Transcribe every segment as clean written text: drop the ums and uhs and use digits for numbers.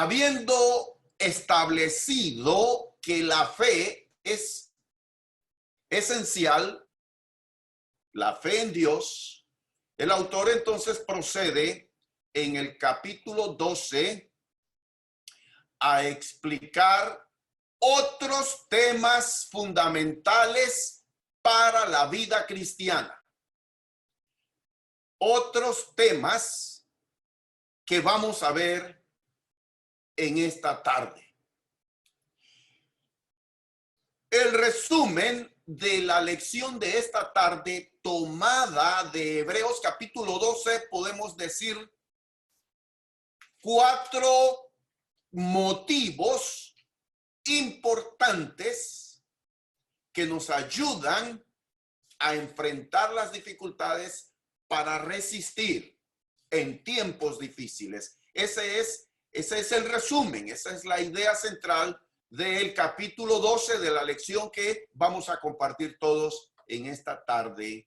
Habiendo establecido que la fe es esencial, la fe en Dios, el autor entonces procede en el capítulo 12 a explicar otros temas fundamentales para la vida cristiana. Otros temas que vamos a ver en esta tarde. El resumen de la lección de esta tarde, tomada de Hebreos capítulo 12, podemos decir 4 motivos importantes que nos ayudan a enfrentar las dificultades para resistir en tiempos difíciles. Ese es el resumen, esa es la idea central del capítulo 12 de la lección que vamos a compartir todos en esta tarde.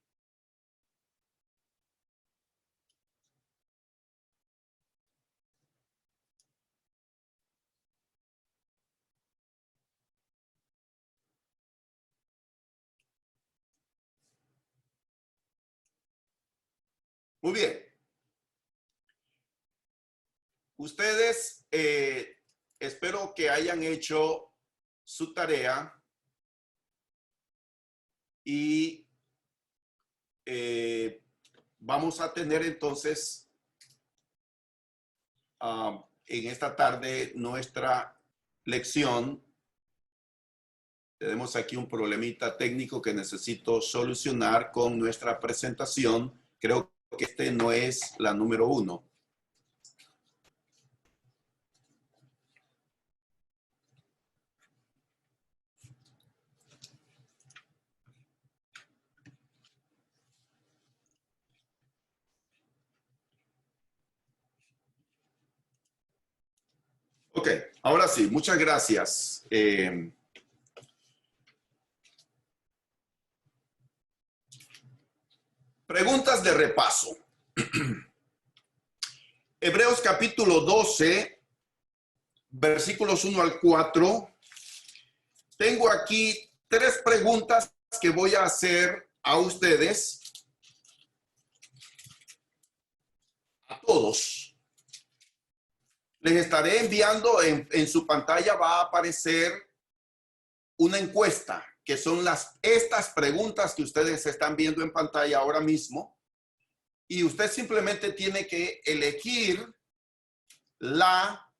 Muy bien. Ustedes espero que hayan hecho su tarea y vamos a tener entonces en esta tarde nuestra lección. Tenemos aquí un problemita técnico que necesito solucionar con nuestra presentación. Creo que este no es la número 1. Ok, ahora sí, muchas gracias. Preguntas de repaso. Hebreos capítulo 12, versículos 1 al 4. Tengo aquí 3 preguntas que voy a hacer a ustedes, a todos. Les estaré enviando en su pantalla, va a aparecer una encuesta, que son estas preguntas que ustedes están viendo en pantalla ahora mismo. Y usted simplemente tiene que elegir la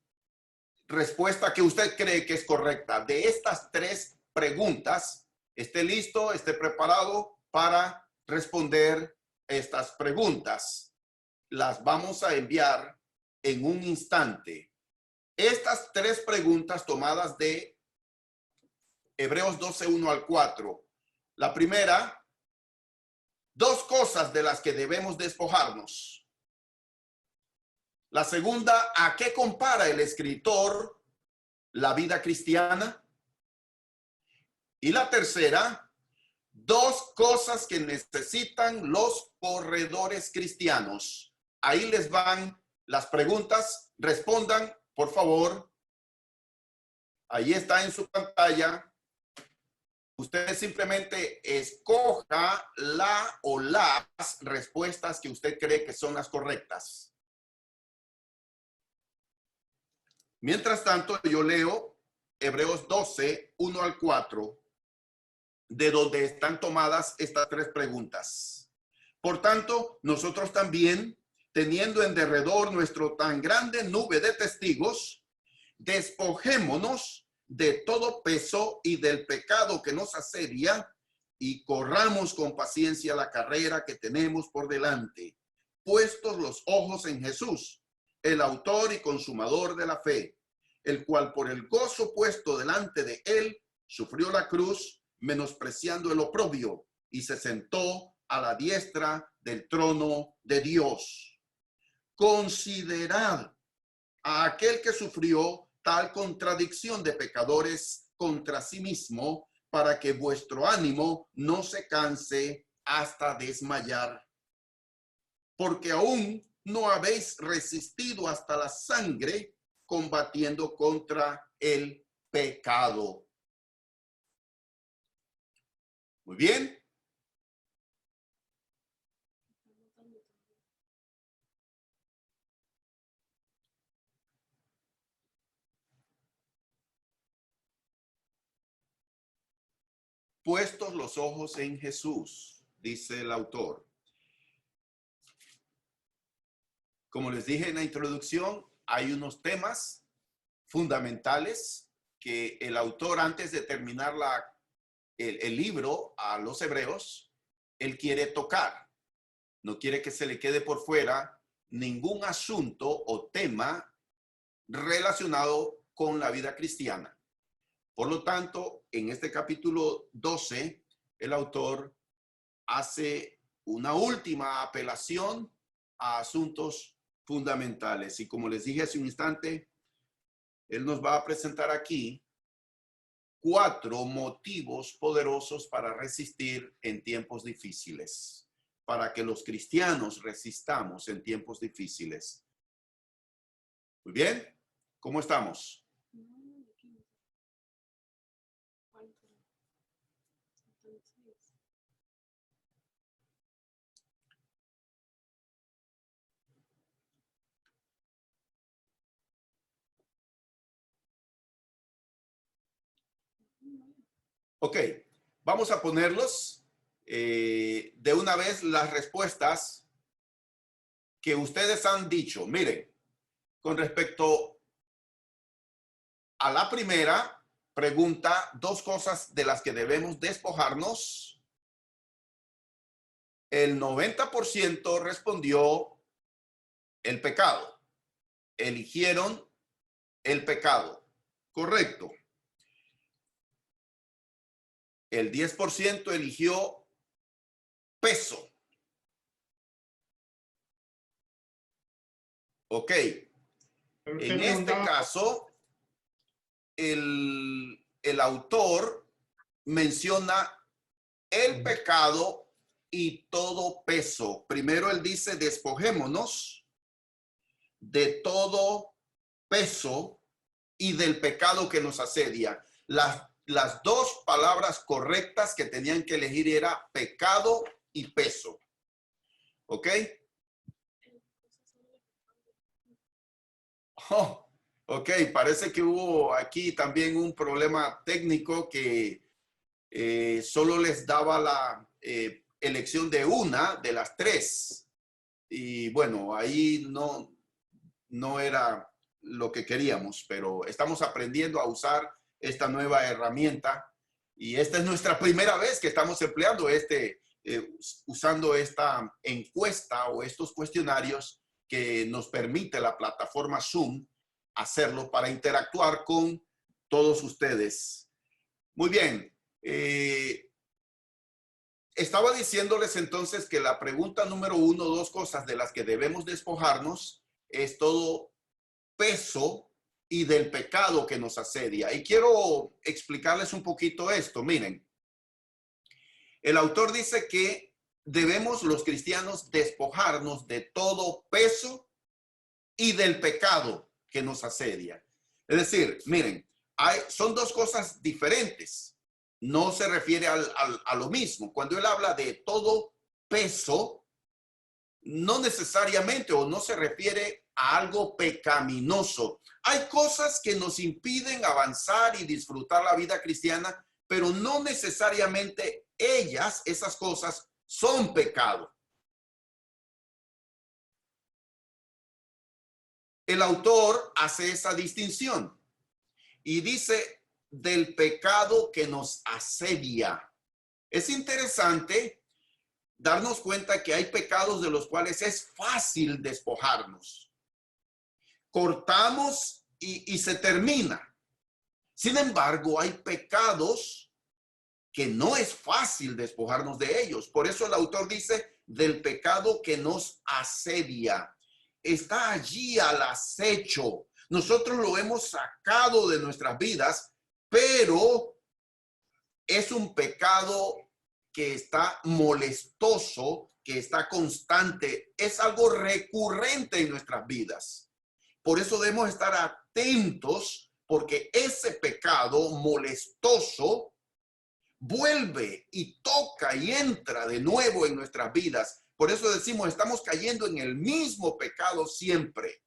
respuesta que usted cree que es correcta. De estas 3 preguntas, esté listo, esté preparado para responder estas preguntas. Las vamos a enviar en un instante. Estas 3 preguntas tomadas de Hebreos 12, 1 al 4. La primera, 2 cosas de las que debemos despojarnos. La segunda, ¿a qué compara el escritor la vida cristiana? Y la tercera, 2 cosas que necesitan los corredores cristianos. Ahí les van las preguntas. Respondan, por favor. Ahí está en su pantalla. Usted simplemente escoja la o las respuestas que usted cree que son las correctas. Mientras tanto, yo leo Hebreos 12, 1 al 4, de donde están tomadas estas 3 preguntas. Por tanto, nosotros también, teniendo en derredor nuestro tan grande nube de testigos, despojémonos de todo peso y del pecado que nos asedia y corramos con paciencia la carrera que tenemos por delante, puestos los ojos en Jesús, el autor y consumador de la fe, el cual por el gozo puesto delante de él sufrió la cruz, menospreciando el oprobio, y se sentó a la diestra del trono de Dios. Considerad a aquel que sufrió tal contradicción de pecadores contra sí mismo, para que vuestro ánimo no se canse hasta desmayar. Porque aún no habéis resistido hasta la sangre combatiendo contra el pecado. Muy bien. Puestos los ojos en Jesús, dice el autor. Como les dije en la introducción, hay unos temas fundamentales que el autor, antes de terminar el libro a los hebreos, él quiere tocar. No quiere que se le quede por fuera ningún asunto o tema relacionado con la vida cristiana. Por lo tanto, en este capítulo 12, el autor hace una última apelación a asuntos fundamentales. Y como les dije hace un instante, él nos va a presentar aquí 4 motivos poderosos para resistir en tiempos difíciles, para que los cristianos resistamos en tiempos difíciles. Muy bien, ¿cómo estamos? Ok, vamos a ponerlos de una vez las respuestas que ustedes han dicho. Miren, con respecto a la primera pregunta, 2 cosas de las que debemos despojarnos. El 90% respondió el pecado. Eligieron el pecado. Correcto. El 10% eligió peso. Ok. En este caso, el autor menciona el pecado y todo peso. Primero él dice, despojémonos de todo peso y del pecado que nos asedia. Las 2 palabras correctas que tenían que elegir era pecado y peso. ¿Ok? Oh, ok, parece que hubo aquí también un problema técnico que solo les daba la elección de una de las 3. Y bueno, ahí no era lo que queríamos, pero estamos aprendiendo a usar esta nueva herramienta y esta es nuestra primera vez que estamos empleando usando esta encuesta o estos cuestionarios que nos permite la plataforma Zoom hacerlo para interactuar con todos ustedes. Muy bien. Estaba diciéndoles entonces que la pregunta número 1, 2 cosas de las que debemos despojarnos es todo peso y del pecado que nos asedia. Y quiero explicarles un poquito esto. Miren, el autor dice que debemos los cristianos despojarnos de todo peso y del pecado que nos asedia. Es decir, miren, son 2 cosas diferentes. No se refiere a lo mismo. Cuando él habla de todo peso, no necesariamente o no se refiere a algo pecaminoso. Hay cosas que nos impiden avanzar y disfrutar la vida cristiana, pero no necesariamente esas cosas son pecado. El autor hace esa distinción y dice del pecado que nos asedia. Es interesante darnos cuenta que hay pecados de los cuales es fácil despojarnos. Cortamos y se termina. Sin embargo, hay pecados que no es fácil despojarnos de ellos. Por eso el autor dice del pecado que nos asedia. Está allí al acecho. Nosotros lo hemos sacado de nuestras vidas, pero es un pecado que está molestoso, que está constante, es algo recurrente en nuestras vidas. Por eso debemos estar atentos, porque ese pecado molestoso vuelve y toca y entra de nuevo en nuestras vidas. Por eso decimos, estamos cayendo en el mismo pecado siempre.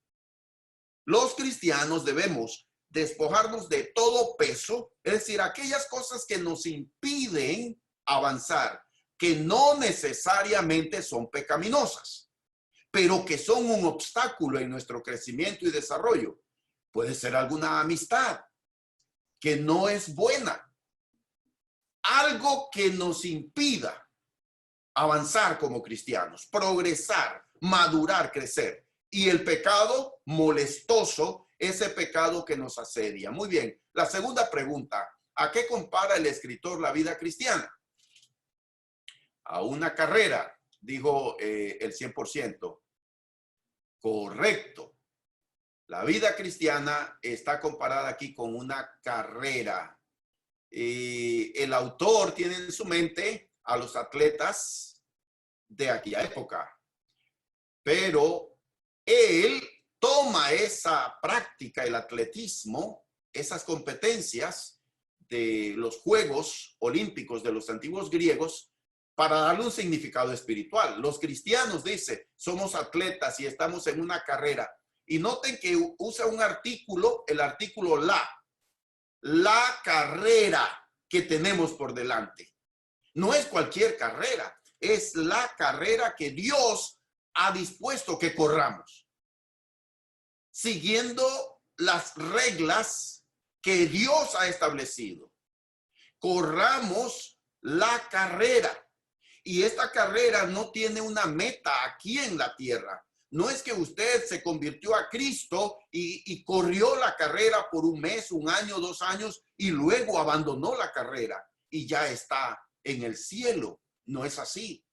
Los cristianos debemos despojarnos de todo peso, es decir, aquellas cosas que nos impiden avanzar, que no necesariamente son pecaminosas, pero que son un obstáculo en nuestro crecimiento y desarrollo. Puede ser alguna amistad que no es buena, algo que nos impida avanzar como cristianos, progresar, madurar, crecer. Y el pecado molestoso, ese pecado que nos asedia. Muy bien, la segunda pregunta, ¿a qué compara el escritor la vida cristiana? A una carrera, dijo el 100%. Correcto. La vida cristiana está comparada aquí con una carrera. El autor tiene en su mente a los atletas de aquella época, pero él toma esa práctica, el atletismo, esas competencias de los Juegos Olímpicos de los antiguos griegos para darle un significado espiritual. Los cristianos, dice, somos atletas y estamos en una carrera. Y noten que usa un artículo, el artículo la carrera que tenemos por delante. No es cualquier carrera, es la carrera que Dios ha dispuesto que corramos, siguiendo las reglas que Dios ha establecido. Corramos la carrera. Y esta carrera no tiene una meta aquí en la tierra. No es que usted se convirtió a Cristo y corrió la carrera por un mes, un año, 2 años y luego abandonó la carrera y ya está en el cielo. No es así.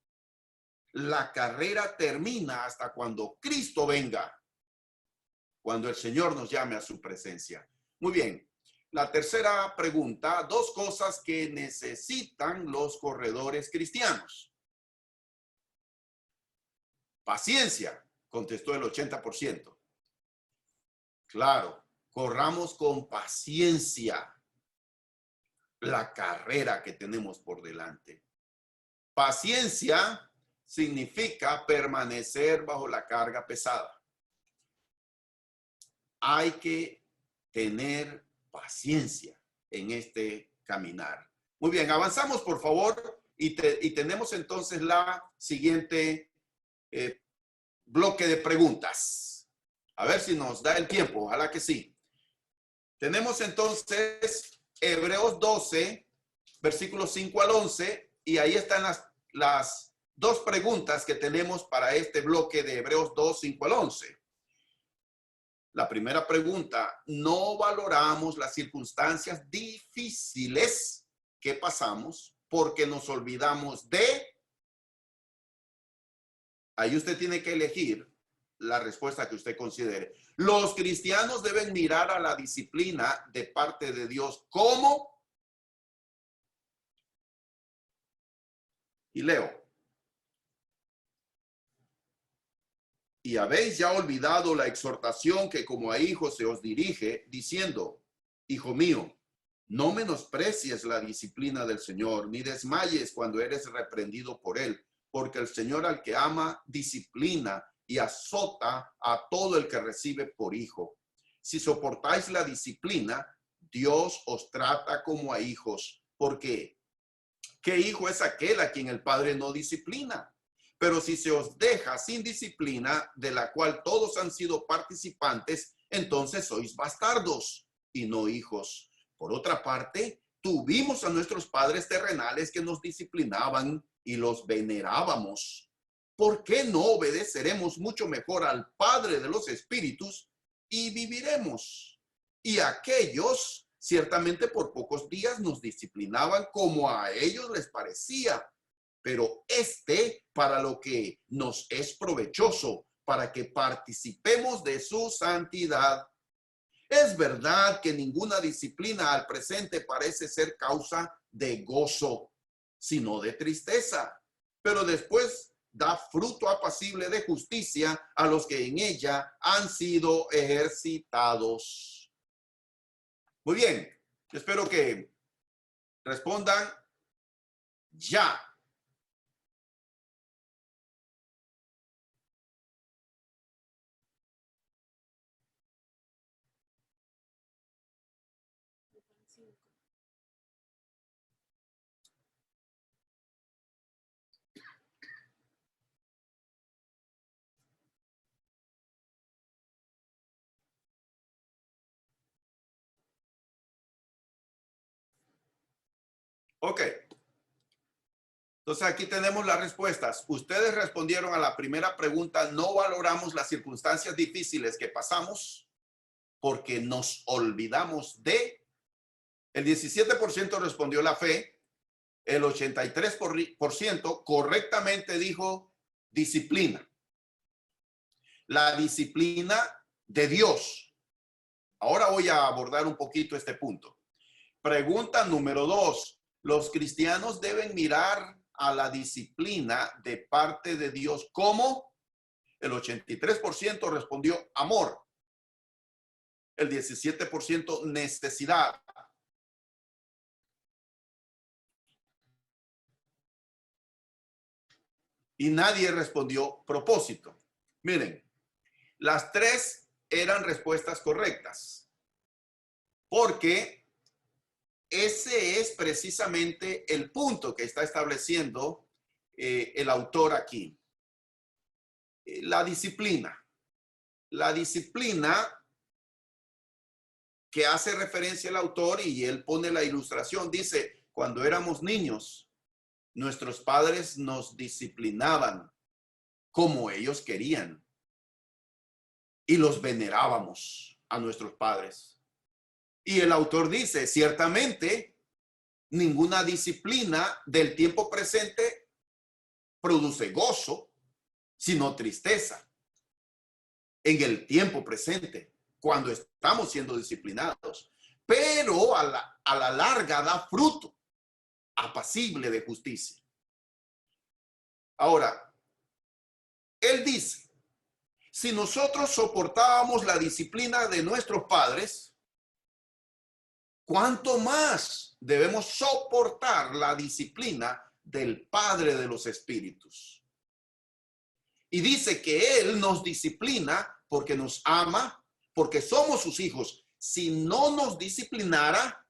La carrera termina hasta cuando Cristo venga, cuando el Señor nos llame a su presencia. Muy bien. La tercera pregunta, 2 cosas que necesitan los corredores cristianos. Paciencia, contestó el 80%. Claro, corramos con paciencia la carrera que tenemos por delante. Paciencia significa permanecer bajo la carga pesada. Hay que tener paciencia en este caminar. Muy bien, avanzamos por favor y tenemos entonces la siguiente bloque de preguntas. A ver si nos da el tiempo, ojalá que sí. Tenemos entonces Hebreos 12, versículos 5 al 11, y ahí están las 2 preguntas que tenemos para este bloque de Hebreos 2, 5 al 11. La primera pregunta, ¿no valoramos las circunstancias difíciles que pasamos porque nos olvidamos de? Ahí usted tiene que elegir la respuesta que usted considere. Los cristianos deben mirar a la disciplina de parte de Dios como, y leo, y habéis ya olvidado la exhortación que como a hijos se os dirige, diciendo, hijo mío, no menosprecies la disciplina del Señor, ni desmayes cuando eres reprendido por él, porque el Señor al que ama disciplina y azota a todo el que recibe por hijo. Si soportáis la disciplina, Dios os trata como a hijos. ¿Por qué? ¿Qué hijo es aquel a quien el Padre no disciplina? Pero si se os deja sin disciplina, de la cual todos han sido participantes, entonces sois bastardos y no hijos. Por otra parte, tuvimos a nuestros padres terrenales que nos disciplinaban y los venerábamos. ¿Por qué no obedeceremos mucho mejor al Padre de los Espíritus y viviremos? Y aquellos ciertamente por pocos días nos disciplinaban como a ellos les parecía, pero para lo que nos es provechoso, para que participemos de su santidad. Es verdad que ninguna disciplina al presente parece ser causa de gozo, sino de tristeza. Pero después da fruto apacible de justicia a los que en ella han sido ejercitados. Muy bien, espero que respondan ya. Ok. Entonces aquí tenemos las respuestas. Ustedes respondieron a la primera pregunta. No valoramos las circunstancias difíciles que pasamos porque nos olvidamos de. El 17% respondió la fe. El 83% correctamente dijo disciplina. La disciplina de Dios. Ahora voy a abordar un poquito este punto. Pregunta número 2. Los cristianos deben mirar a la disciplina de parte de Dios como. El 83% respondió amor. El 17% necesidad. Y nadie respondió propósito. Miren, las tres eran respuestas correctas. Porque ese es precisamente el punto que está estableciendo el autor aquí. La disciplina. La disciplina que hace referencia el autor, y él pone la ilustración, dice, cuando éramos niños, nuestros padres nos disciplinaban como ellos querían y los venerábamos a nuestros padres. Y el autor dice, ciertamente, ninguna disciplina del tiempo presente produce gozo, sino tristeza. En el tiempo presente, cuando estamos siendo disciplinados, pero a la larga da fruto apacible de justicia. Ahora, él dice, si nosotros soportábamos la disciplina de nuestros padres, ¿cuánto más debemos soportar la disciplina del Padre de los Espíritus? Y dice que Él nos disciplina porque nos ama, porque somos sus hijos. Si no nos disciplinara,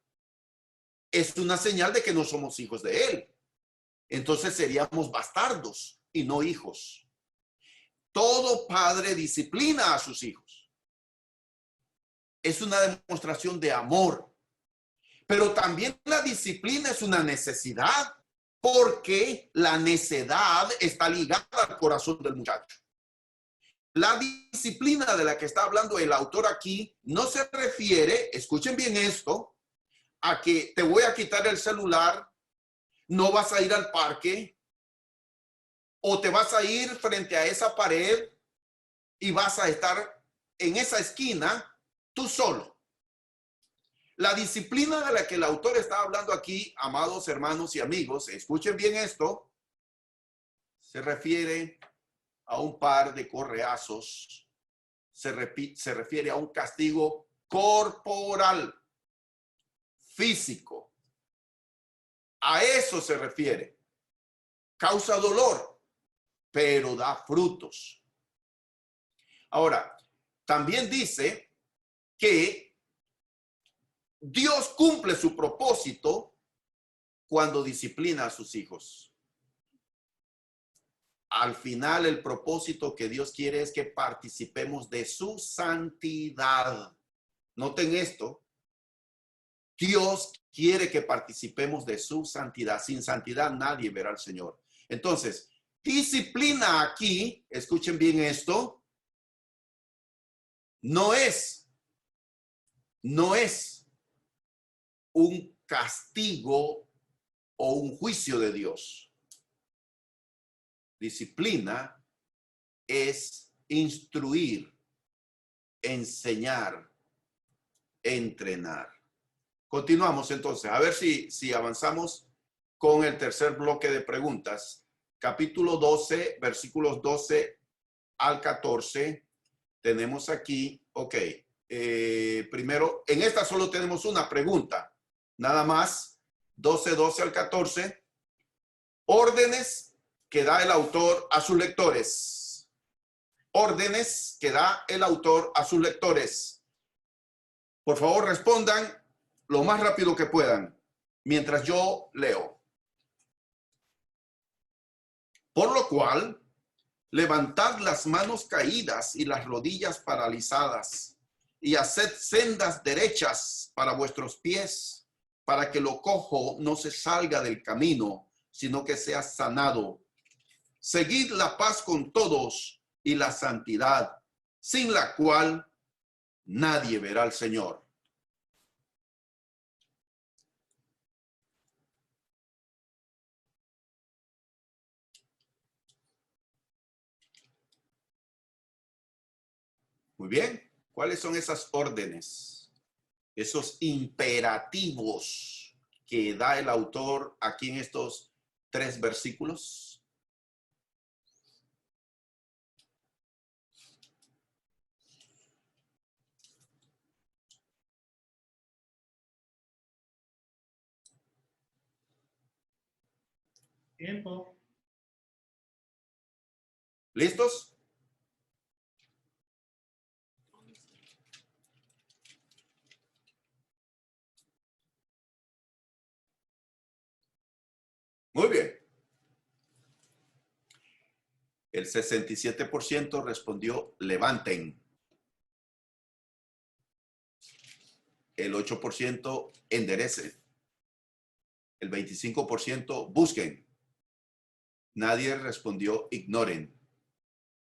es una señal de que no somos hijos de Él. Entonces seríamos bastardos y no hijos. Todo padre disciplina a sus hijos. Es una demostración de amor. Pero también la disciplina es una necesidad, porque la necedad está ligada al corazón del muchacho. La disciplina de la que está hablando el autor aquí no se refiere, escuchen bien esto, a que te voy a quitar el celular, no vas a ir al parque, o te vas a ir frente a esa pared y vas a estar en esa esquina tú solo. La disciplina de la que el autor está hablando aquí, amados hermanos y amigos, escuchen bien esto, se refiere a un par de correazos, se refiere a un castigo corporal, físico. A eso se refiere. Causa dolor, pero da frutos. Ahora, también dice que Dios cumple su propósito cuando disciplina a sus hijos. Al final, el propósito que Dios quiere es que participemos de su santidad. Noten esto. Dios quiere que participemos de su santidad. Sin santidad nadie verá al Señor. Entonces, disciplina aquí, escuchen bien esto, no es un castigo o un juicio de Dios. Disciplina es instruir, enseñar, entrenar. Continuamos entonces, a ver si avanzamos con el tercer bloque de preguntas. capítulo 12, versículos 12 al 14. Tenemos aquí, ok, primero, en esta solo tenemos una pregunta, nada más, 12 al 14, órdenes que da el autor a sus lectores. Órdenes que da el autor a sus lectores. Por favor, respondan lo más rápido que puedan mientras yo leo. Por lo cual, levantad las manos caídas y las rodillas paralizadas, y haced sendas derechas para vuestros pies, para que lo cojo no se salga del camino, sino que sea sanado. Seguid la paz con todos y la santidad, sin la cual nadie verá al Señor. Muy bien. ¿Cuáles son esas órdenes? Esos imperativos que da el autor aquí en estos 3 versículos. Tiempo. ¿Listos? Muy bien. El 67% respondió levanten. El 8% enderecen. El 25% busquen. Nadie respondió ignoren.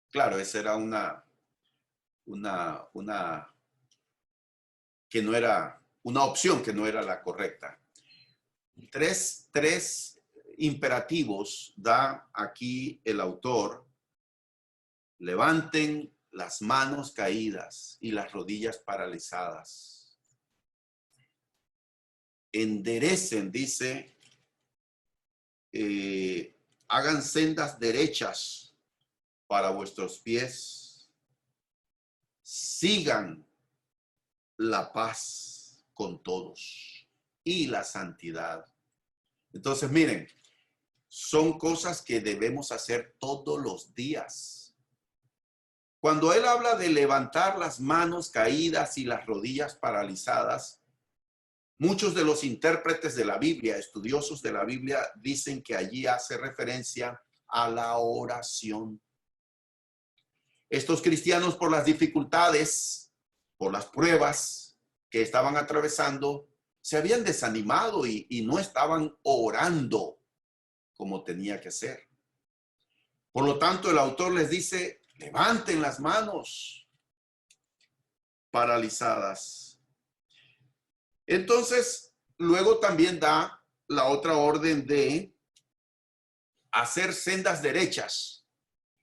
Claro, esa era una que no era una opción que no era la correcta. Tres imperativos da aquí el autor. Levanten las manos caídas y las rodillas paralizadas. Enderecen, dice, hagan sendas derechas para vuestros pies. Sigan la paz con todos y la santidad. Entonces, miren, son cosas que debemos hacer todos los días. Cuando él habla de levantar las manos caídas y las rodillas paralizadas, muchos de los intérpretes de la Biblia, estudiosos de la Biblia, dicen que allí hace referencia a la oración. Estos cristianos, por las dificultades, por las pruebas que estaban atravesando, se habían desanimado y no estaban orando como tenía que ser. Por lo tanto, el autor les dice, levanten las manos paralizadas. Entonces, luego también da la otra orden de hacer sendas derechas.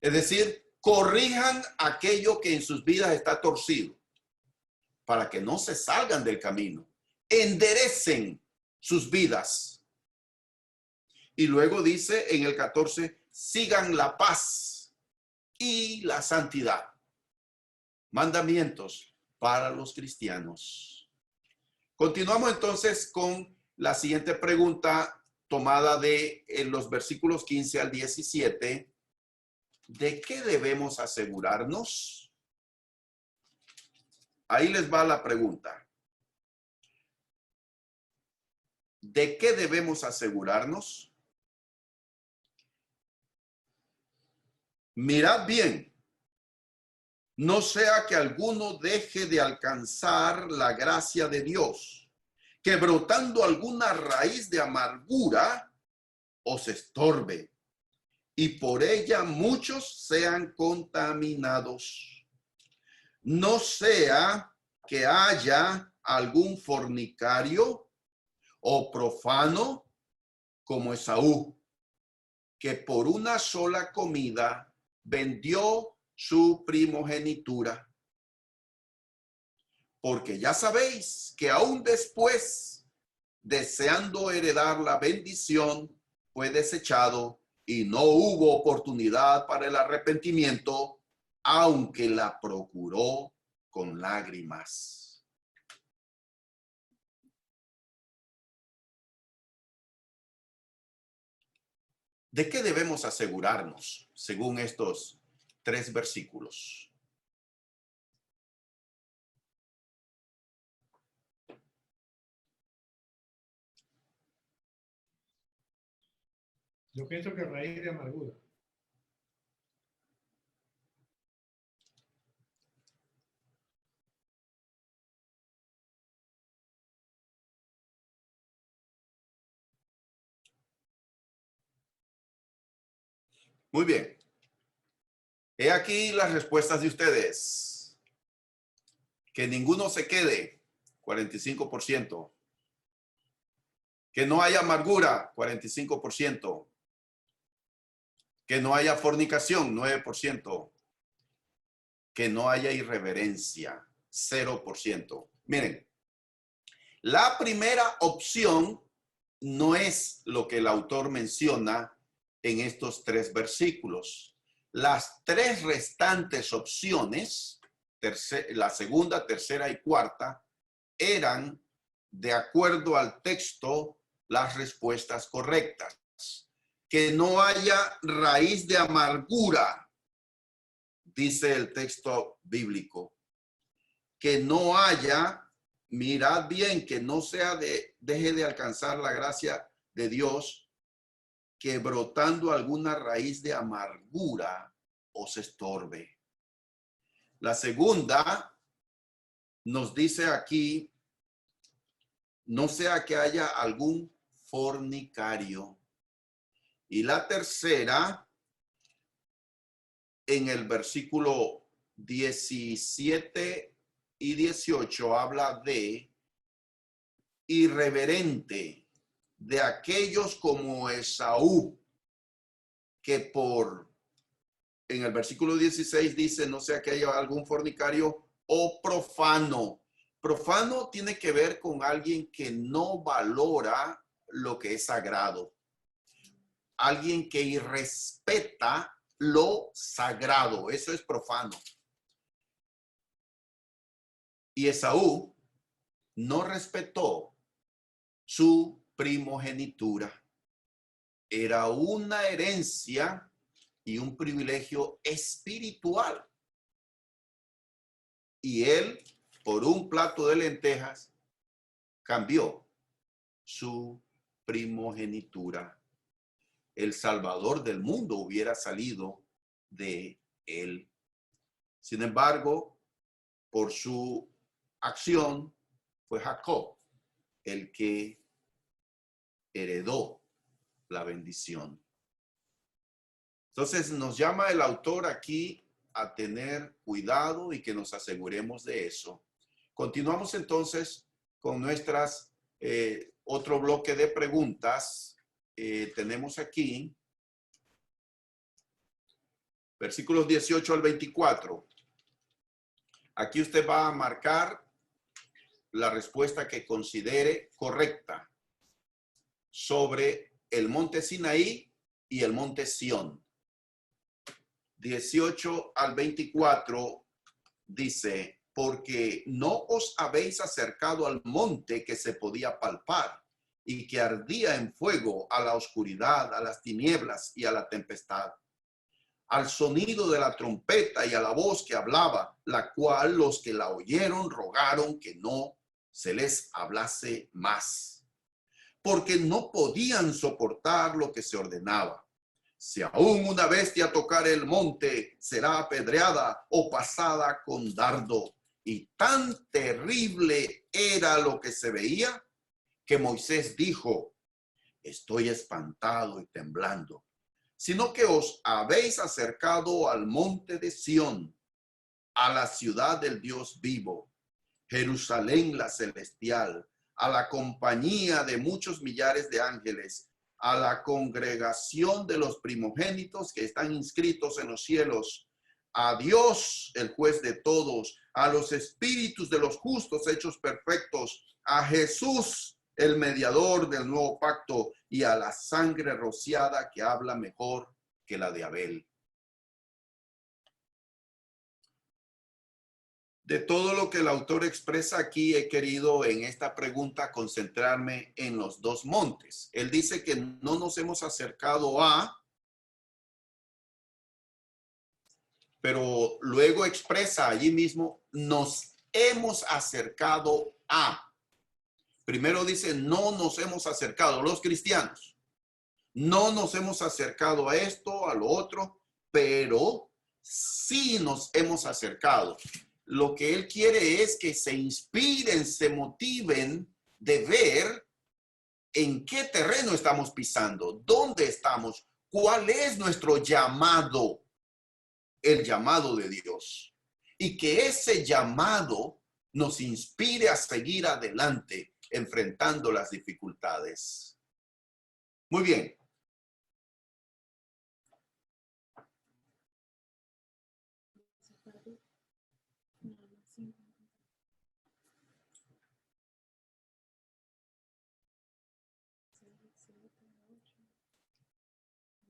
Es decir, corrijan aquello que en sus vidas está torcido para que no se salgan del camino. Enderecen sus vidas. Y luego dice en el 14, sigan la paz y la santidad. Mandamientos para los cristianos. Continuamos entonces con la siguiente pregunta tomada de los versículos 15 al 17. ¿De qué debemos asegurarnos? Ahí les va la pregunta. ¿De qué debemos asegurarnos? Mirad bien, no sea que alguno deje de alcanzar la gracia de Dios, que brotando alguna raíz de amargura os estorbe, y por ella muchos sean contaminados. No sea que haya algún fornicario o profano como Esaú, que por una sola comida vendió su primogenitura. Porque ya sabéis que aún después, deseando heredar la bendición, fue desechado y no hubo oportunidad para el arrepentimiento, aunque la procuró con lágrimas. ¿De qué debemos asegurarnos según estos 3 versículos? Yo pienso que raíz de amargura. Muy bien. He aquí las respuestas de ustedes. Que ninguno se quede, 45%. Que no haya amargura, 45%. Que no haya fornicación, 9%. Que no haya irreverencia, 0%. Miren, la primera opción no es lo que el autor menciona en estos 3 versículos. Las 3 restantes opciones, la segunda, tercera y cuarta, eran, de acuerdo al texto, las respuestas correctas. Que no haya raíz de amargura, dice el texto bíblico. Que no haya, mirad bien, que no sea deje de alcanzar la gracia de Dios, que brotando alguna raíz de amargura os estorbe. La segunda nos dice aquí, no sea que haya algún fornicario. Y la tercera, en el versículo 17 y 18, habla de irreverente, de aquellos como Esaú, que en el versículo 16 dice, no sea que haya algún fornicario o profano. Profano tiene que ver con alguien que no valora lo que es sagrado. Alguien que irrespeta lo sagrado. Eso es profano. Y Esaú no respetó su primogenitura. Era una herencia y un privilegio espiritual. Y él, por un plato de lentejas, cambió su primogenitura. El Salvador del mundo hubiera salido de él. Sin embargo, por su acción, fue Jacob el que heredó la bendición. Entonces nos llama el autor aquí a tener cuidado y que nos aseguremos de eso. Continuamos entonces con nuestras otro bloque de preguntas. Tenemos aquí versículos 18 al 24. Aquí usted va a marcar la respuesta que considere correcta sobre el monte Sinaí y el monte Sión. 18 al 24 dice, porque no os habéis acercado al monte que se podía palpar y que ardía en fuego, a la oscuridad, a las tinieblas y a la tempestad, al sonido de la trompeta y a la voz que hablaba, la cual los que la oyeron rogaron que no se les hablase más, porque no podían soportar lo que se ordenaba. Si aún una bestia tocare el monte, será apedreada o pasada con dardo. Y tan terrible era lo que se veía, que Moisés dijo, estoy espantado y temblando, sino que os habéis acercado al monte de Sión, a la ciudad del Dios vivo, Jerusalén la celestial, a la compañía de muchos millares de ángeles, a la congregación de los primogénitos que están inscritos en los cielos, a Dios, el juez de todos, a los espíritus de los justos hechos perfectos, a Jesús, el mediador del nuevo pacto, y a la sangre rociada que habla mejor que la de Abel. De todo lo que el autor expresa aquí, he querido en esta pregunta concentrarme en los dos montes. Él dice que no nos hemos acercado a, pero luego expresa allí mismo, nos hemos acercado a. Primero dice, no nos hemos acercado, los cristianos. No nos hemos acercado a esto, a lo otro, pero sí nos hemos acercado. Lo que él quiere es que se inspiren, se motiven de ver en qué terreno estamos pisando, dónde estamos, cuál es nuestro llamado, el llamado de Dios. Y que ese llamado nos inspire a seguir adelante, enfrentando las dificultades. Muy bien.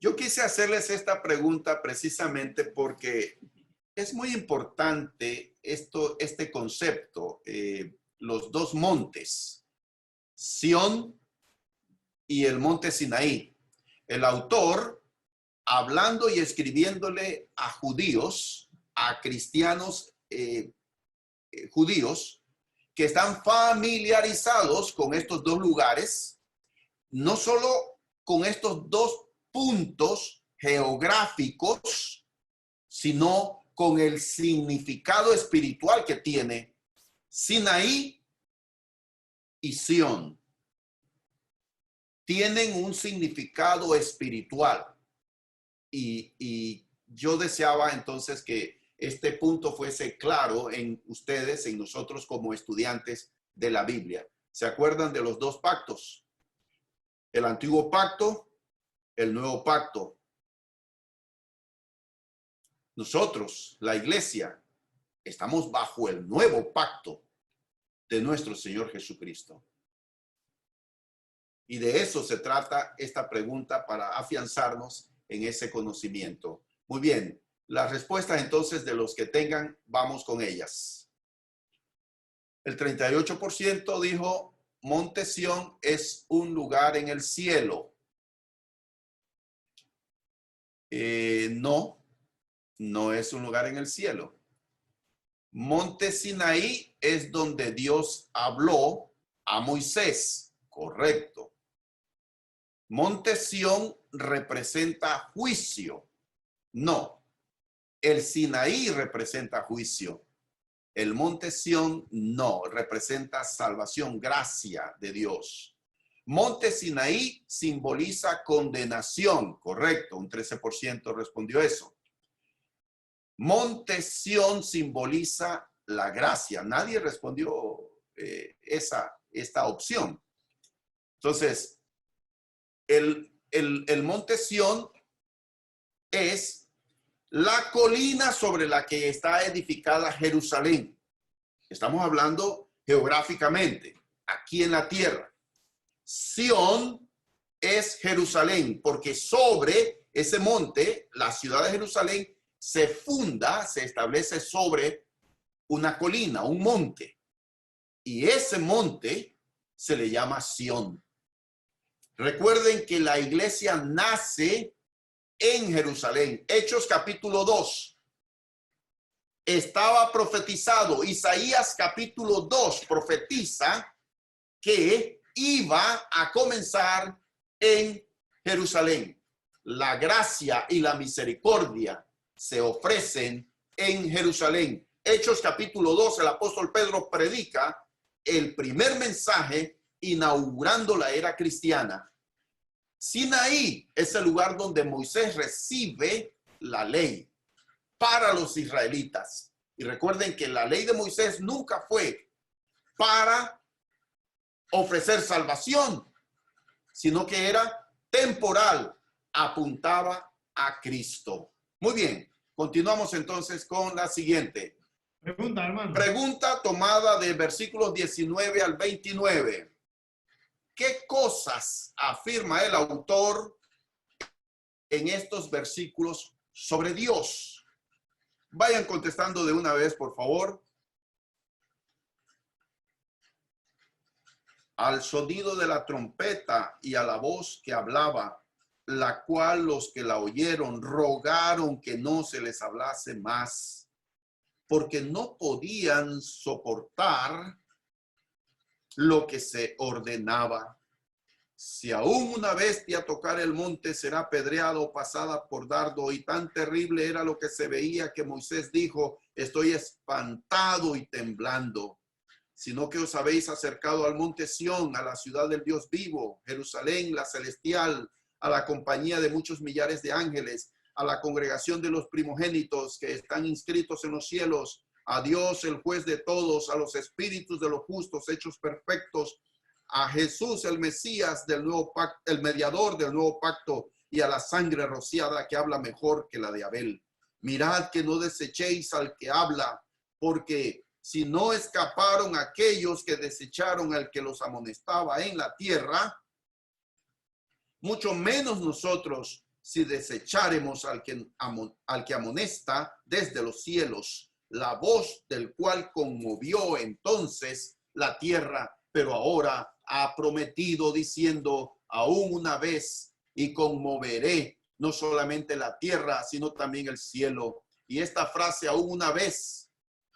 Yo quise hacerles esta pregunta precisamente porque es muy importante este concepto, los dos montes, Sión y el monte Sinaí. El autor, hablando y escribiéndole a judíos, a cristianos judíos, que están familiarizados con estos dos lugares, no solo con estos dos puntos geográficos, sino con el significado espiritual que tiene Sinaí y Sión. Tienen un significado espiritual. Y yo deseaba entonces que este punto fuese claro en ustedes, en nosotros como estudiantes de la Biblia. ¿Se acuerdan de los dos pactos? El antiguo pacto, el nuevo pacto. Nosotros, la iglesia, estamos bajo el nuevo pacto de nuestro Señor Jesucristo. Y de eso se trata esta pregunta, para afianzarnos en ese conocimiento. Muy bien, las respuestas entonces de los que tengan, vamos con ellas. El 38% dijo, Monte Sión es un lugar en el cielo. No es un lugar en el cielo. Monte Sinaí es donde Dios habló a Moisés. Correcto. Monte Sión representa juicio. No. El Sinaí representa juicio. El monte Sión no, representa salvación, gracia de Dios. Monte Sinaí simboliza condenación. Correcto, un 13% respondió eso. Monte Sión simboliza la gracia. Nadie respondió esta opción. Entonces, el monte Sión es la colina sobre la que está edificada Jerusalén. Estamos hablando geográficamente, aquí en la tierra. Sión es Jerusalén, porque sobre ese monte, la ciudad de Jerusalén se funda, se establece sobre una colina, un monte. Y ese monte se le llama Sión. Recuerden que la iglesia nace en Jerusalén. Hechos capítulo 2. Estaba profetizado. Isaías capítulo 2 profetiza que iba a comenzar en Jerusalén. La gracia y la misericordia se ofrecen en Jerusalén. Hechos capítulo 2, el apóstol Pedro predica el primer mensaje inaugurando la era cristiana. Sinaí es el lugar donde Moisés recibe la ley para los israelitas. Y recuerden que la ley de Moisés nunca fue para ofrecer salvación, sino que era temporal, apuntaba a Cristo. Muy bien, continuamos entonces con la siguiente. Pregunta, hermano. Pregunta tomada de versículos 19 al 29. ¿qué cosas afirma el autor en estos versículos sobre Dios? Vayan contestando de una vez, por favor. Al sonido de la trompeta y a la voz que hablaba, la cual los que la oyeron rogaron que no se les hablase más, porque no podían soportar lo que se ordenaba. Si aún una bestia tocar el monte, será apedreado o pasada por dardo. Y tan terrible era lo que se veía que Moisés dijo: estoy espantado y temblando. Sino que os habéis acercado al monte Sión, a la ciudad del Dios vivo, Jerusalén, la celestial, a la compañía de muchos millares de ángeles, a la congregación de los primogénitos que están inscritos en los cielos, a Dios, el juez de todos, a los espíritus de los justos hechos perfectos, a Jesús, el Mesías del nuevo pacto, el mediador del nuevo pacto, y a la sangre rociada que habla mejor que la de Abel. Mirad que no desechéis al que habla, porque si no escaparon aquellos que desecharon al que los amonestaba en la tierra, mucho menos nosotros si desecharemos al que amonesta desde los cielos, la voz del cual conmovió entonces la tierra, pero ahora ha prometido diciendo: aún una vez y conmoveré no solamente la tierra, sino también el cielo. Y esta frase, aún una vez,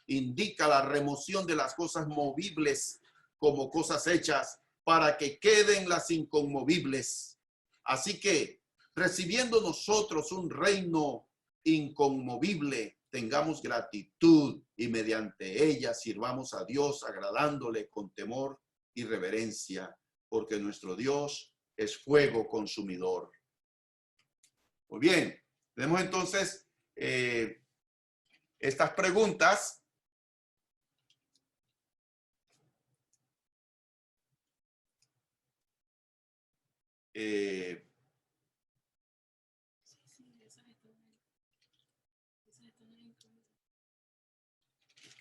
indica la remoción de las cosas movibles como cosas hechas para que queden las inconmovibles. Así que, recibiendo nosotros un reino inconmovible, tengamos gratitud y mediante ella sirvamos a Dios agradándole con temor y reverencia, porque nuestro Dios es fuego consumidor. Muy bien, tenemos entonces estas preguntas.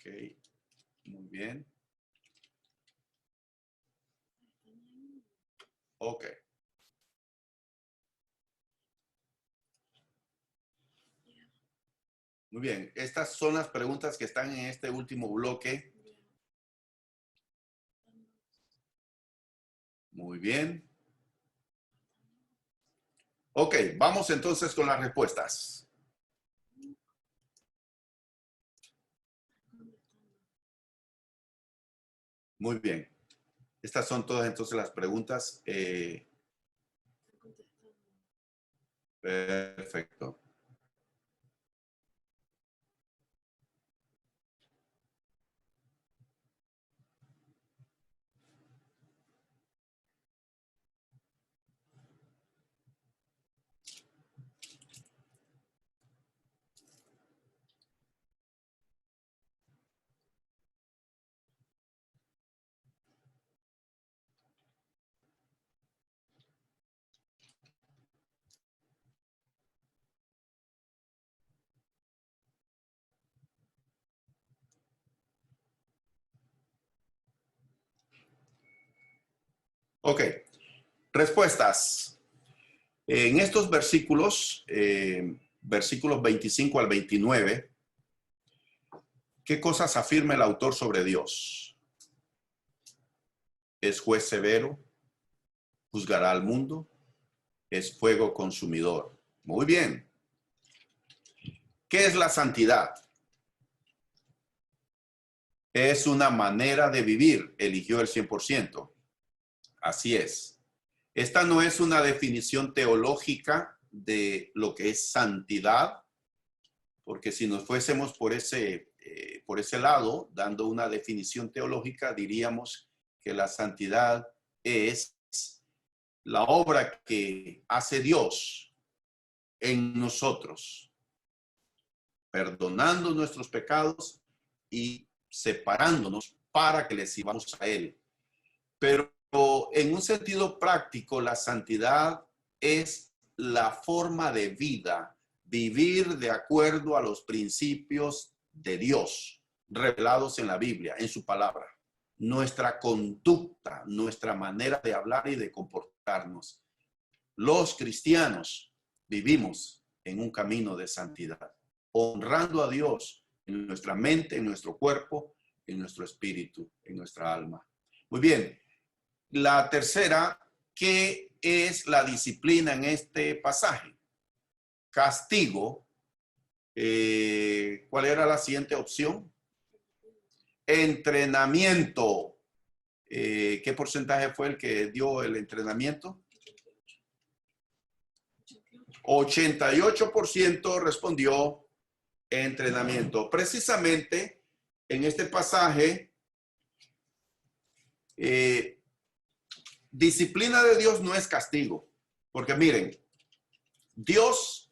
Ok, muy bien. Ok. Muy bien, estas son las preguntas que están en este último bloque. Muy bien. Ok, vamos entonces con las respuestas. Muy bien. Estas son todas entonces las preguntas. Perfecto. Ok, respuestas. En estos versículos, versículos 25 al 29, ¿qué cosas afirma el autor sobre Dios? Es juez severo, juzgará al mundo, es fuego consumidor. Muy bien. ¿Qué es la santidad? Es una manera de vivir, eligió el 100%. Así es. Esta no es una definición teológica de lo que es santidad, porque si nos fuésemos por ese lado, dando una definición teológica, diríamos que la santidad es la obra que hace Dios en nosotros, perdonando nuestros pecados y separándonos para que le sirvamos a Él. Pero en un sentido práctico, la santidad es la forma de vida, vivir de acuerdo a los principios de Dios revelados en la Biblia, en su palabra. nuestra conducta, nuestra manera de hablar y de comportarnos. Los cristianos vivimos en un camino de santidad, honrando a Dios en nuestra mente, en nuestro cuerpo, en nuestro espíritu, en nuestra alma. Muy bien. La tercera, ¿qué es la disciplina en este pasaje? Castigo. ¿Cuál era la siguiente opción? Entrenamiento. ¿Qué porcentaje fue el que dio el entrenamiento? 88% respondió entrenamiento. Precisamente en este pasaje, disciplina de Dios no es castigo. Porque miren, Dios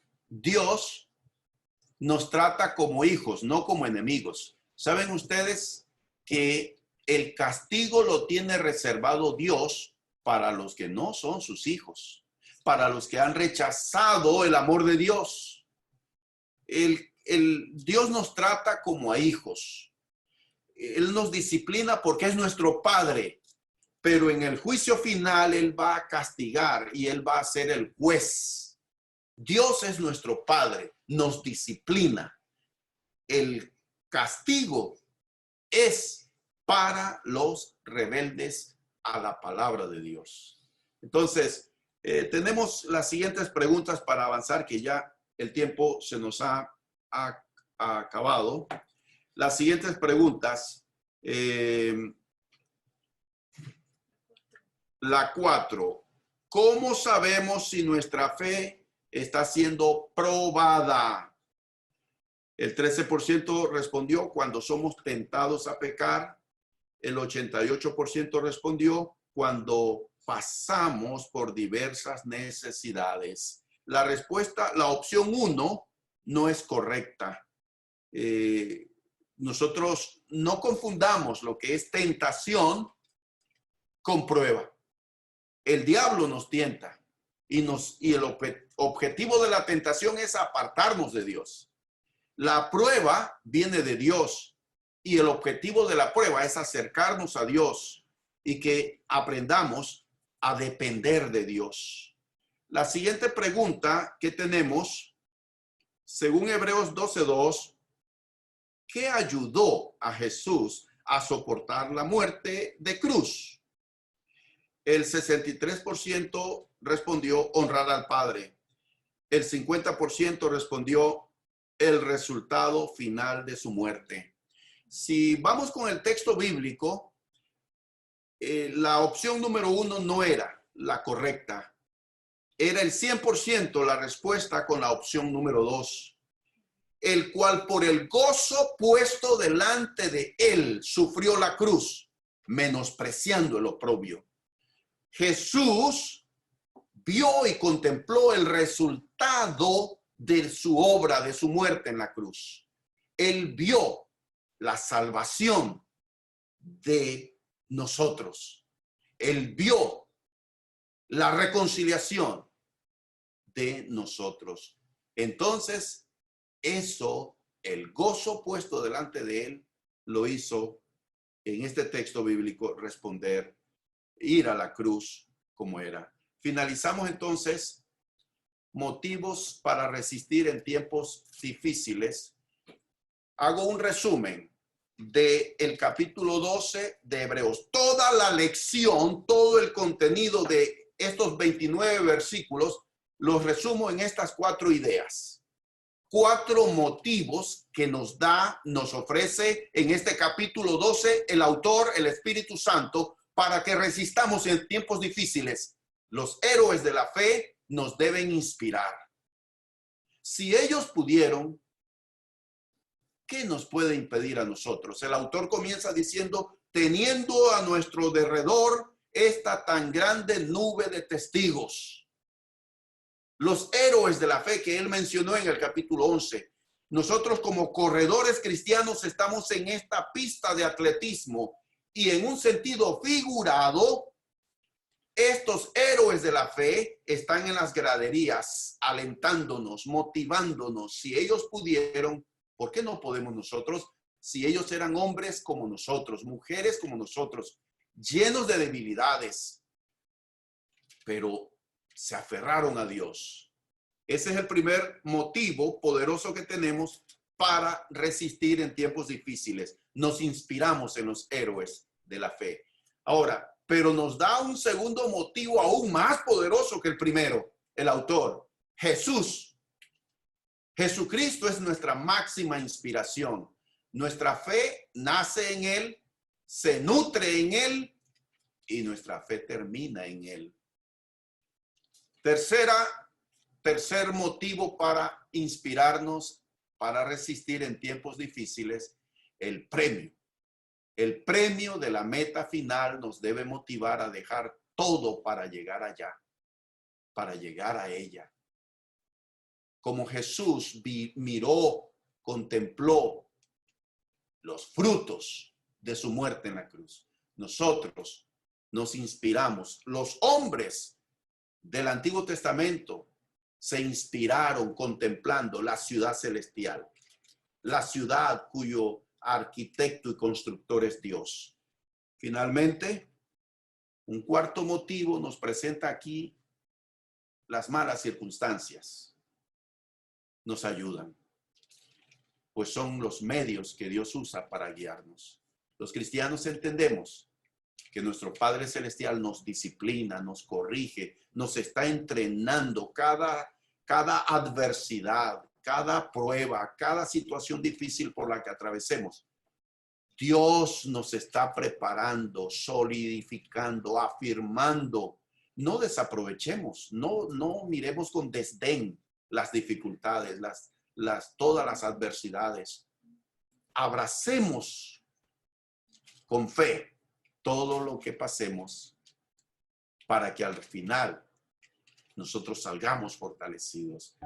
nos trata como hijos, no como enemigos. ¿Saben ustedes que el castigo lo tiene reservado Dios para los que no son sus hijos, para los que han rechazado el amor de Dios? Dios nos trata como a hijos. Él nos disciplina porque es nuestro Padre, pero en el juicio final Él va a castigar y Él va a ser el juez. Dios es nuestro Padre, nos disciplina. El castigo es para los rebeldes a la palabra de Dios. Entonces, tenemos las siguientes preguntas para avanzar, que ya el tiempo se nos ha acabado. Las siguientes preguntas. La 4. ¿Cómo sabemos si nuestra fe está siendo probada? El 13% respondió cuando somos tentados a pecar. El 88% respondió cuando pasamos por diversas necesidades. La respuesta, la opción 1, no es correcta. Nosotros no confundamos lo que es tentación con prueba. El diablo nos tienta y el objetivo de la tentación es apartarnos de Dios. La prueba viene de Dios y el objetivo de la prueba es acercarnos a Dios y que aprendamos a depender de Dios. La siguiente pregunta que tenemos, según Hebreos 12:2, ¿qué ayudó a Jesús a soportar la muerte de cruz? El 63% respondió honrar al Padre. El 50% respondió el resultado final de su muerte. Si vamos con el texto bíblico, la opción número 1 no era la correcta. Era el 100% la respuesta con la opción número 2. El cual por el gozo puesto delante de él sufrió la cruz, menospreciando el oprobio. Jesús vio y contempló el resultado de su obra, de su muerte en la cruz. Él vio la salvación de nosotros. Él vio la reconciliación de nosotros. Entonces, eso, el gozo puesto delante de él, lo hizo en este texto bíblico responder, ir a la cruz como era. Finalizamos entonces motivos para resistir en tiempos difíciles. Hago un resumen del capítulo 12 de Hebreos. Toda la lección, todo el contenido de estos 29 versículos, los resumo en estas 4 ideas. 4 motivos que nos ofrece en este capítulo 12 el autor, el Espíritu Santo, para que resistamos en tiempos difíciles. Los héroes de la fe nos deben inspirar. Si ellos pudieron, ¿qué nos puede impedir a nosotros? El autor comienza diciendo, teniendo a nuestro derredor esta tan grande nube de testigos. Los héroes de la fe que él mencionó en el capítulo 11. Nosotros como corredores cristianos estamos en esta pista de atletismo y en un sentido figurado, estos héroes de la fe están en las graderías alentándonos, motivándonos. Si ellos pudieron, ¿por qué no podemos nosotros? si ellos eran hombres como nosotros, mujeres como nosotros, llenos de debilidades, pero se aferraron a Dios. Ese es el primer motivo poderoso que tenemos para resistir en tiempos difíciles. Nos inspiramos en los héroes de la fe. Ahora, pero nos da un segundo motivo aún más poderoso que el primero, el autor, Jesús. Jesucristo es nuestra máxima inspiración. Nuestra fe nace en Él, se nutre en Él y nuestra fe termina en Él. Tercer motivo para inspirarnos, para resistir en tiempos difíciles, el premio. El premio de la meta final nos debe motivar a dejar todo para llegar allá, para llegar a ella. Como Jesús miró, contempló los frutos de su muerte en la cruz, nosotros nos inspiramos. Los hombres del Antiguo Testamento se inspiraron contemplando la ciudad celestial, la ciudad cuyo arquitecto y constructor es Dios. Finalmente, un cuarto motivo nos presenta aquí: las malas circunstancias nos ayudan, pues son los medios que Dios usa para guiarnos. Los cristianos entendemos que nuestro Padre Celestial nos disciplina, nos corrige, nos está entrenando cada adversidad, cada prueba, cada situación difícil por la que atravesemos. Dios nos está preparando, solidificando, afirmando. No desaprovechemos, no miremos con desdén las dificultades, todas las adversidades. Abracemos con fe todo lo que pasemos para que al final nosotros salgamos fortalecidos.